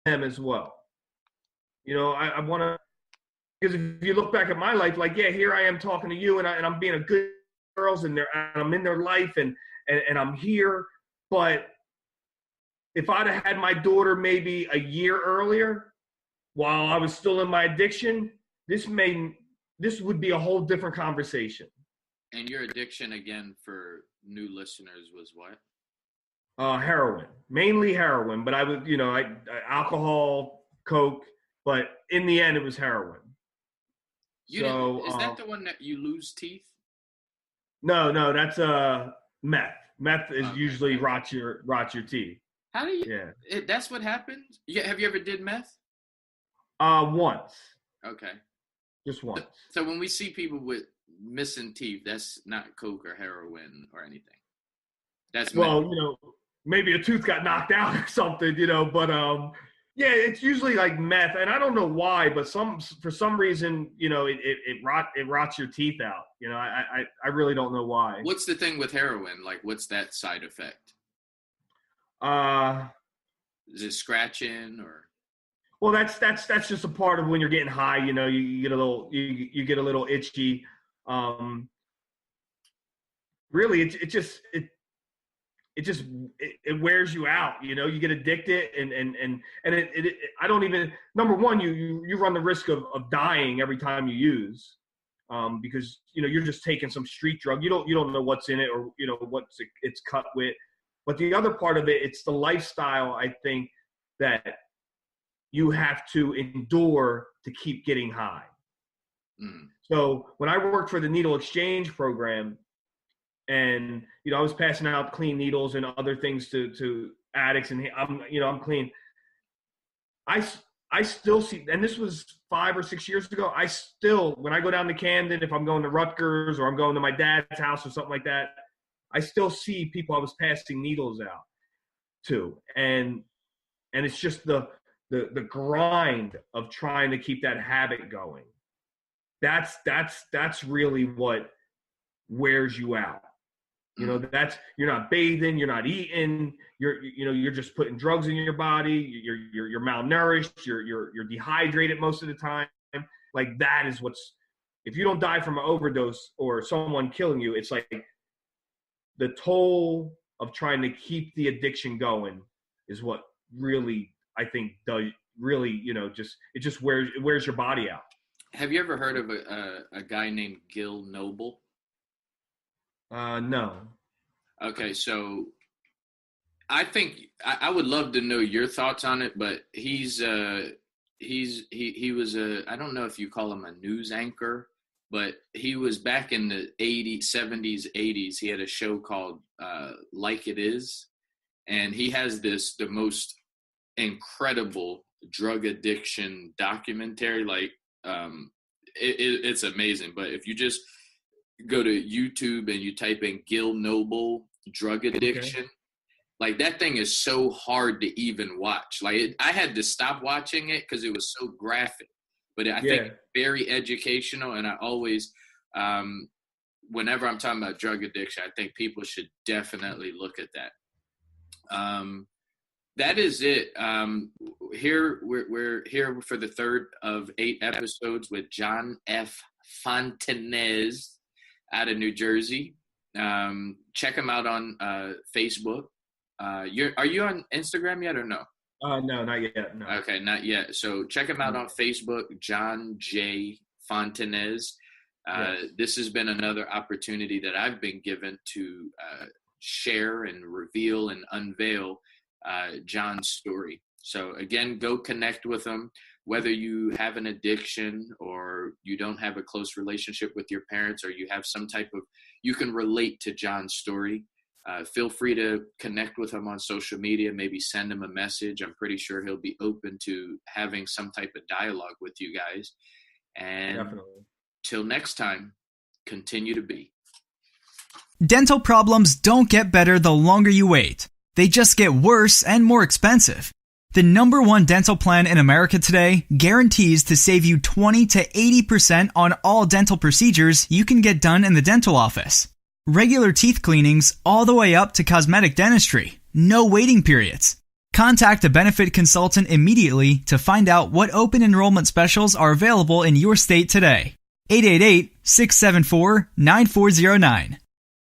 them as well. I want to, because if you look back at my life, like, yeah, here I am talking to you, and I'm being a good girls, and I'm in their life, and I'm here. But if I'd have had my daughter maybe a year earlier, while I was still in my addiction, this would be a whole different conversation. And your addiction, again, for new listeners, was what? Heroin, mainly heroin, but I would, alcohol, coke, but in the end, it was heroin. Is that the one that you lose teeth? No, that's meth. Meth is usually rots your teeth. How do you? Yeah. That's what happens. Yeah. Have you ever did meth? Once. Okay. Just once. So when we see people with missing teeth, that's not coke or heroin or anything. That's meth. Maybe a tooth got knocked out or something, but yeah, it's usually like meth, and I don't know why, but for some reason, it rots your teeth out. I really don't know why. What's the thing with heroin? Like, what's that side effect? Is it scratching or? Well, that's just a part of when you're getting high. You get a little itchy. Really, it wears you out. You get addicted, and I don't even, number one, you run the risk of dying every time you use, because you're just taking some street drug. You don't know what's in it, or it's cut with. But the other part of it, it's the lifestyle, I think, that you have to endure to keep getting high. So when I worked for the needle exchange program, and I was passing out clean needles and other things to addicts, and I'm clean. I still see, and this was 5 or 6 years ago, I still, when I go down to Camden, if I'm going to Rutgers or I'm going to my dad's house or something like that, I still see people I was passing needles out to, and it's just the grind of trying to keep that habit going. That's really what wears you out. That's, you're not bathing, you're not eating, you're just putting drugs in your body, you're malnourished, you're dehydrated most of the time. Like, that is what's, if you don't die from an overdose or someone killing you, it's like the toll of trying to keep the addiction going is what really, I think, does really, it just wears your body out. Have you ever heard of a guy named Gil Noble? No. Okay, so I think I would love to know your thoughts on it, but he was I don't know if you call him a news anchor, but he was back in the 80s, 70s, 80s. He had a show called Like It Is, and he has the most incredible drug addiction documentary. Like, it's amazing. But if you just go to YouTube and you type in Gil Noble drug addiction, like, that thing is so hard to even watch. Like, I had to stop watching it because it was so graphic. But I think it's very educational, and I always, whenever I'm talking about drug addiction, I think people should definitely look at that. That is it. Here we're here for the third of 8 episodes with John F. Fontanez out of New Jersey. Check him out on Facebook. Are you on Instagram yet or no? No, not yet. No. Okay, not yet. So check him out on Facebook, John J. Fontanez. This has been another opportunity that I've been given to share and reveal and unveil John's story. So again, go connect with him. Whether you have an addiction or you don't have a close relationship with your parents, or you have some type of, you can relate to John's story. Feel free to connect with him on social media, maybe send him a message. I'm pretty sure he'll be open to having some type of dialogue with you guys. And definitely. Till next time, continue to be. Dental problems don't get better the longer you wait. They just get worse and more expensive. The #1 dental plan in America today guarantees to save you 20 to 80% on all dental procedures you can get done in the dental office. Regular teeth cleanings all the way up to cosmetic dentistry. No waiting periods. Contact a benefit consultant immediately to find out what open enrollment specials are available in your state today. 888-674-9409.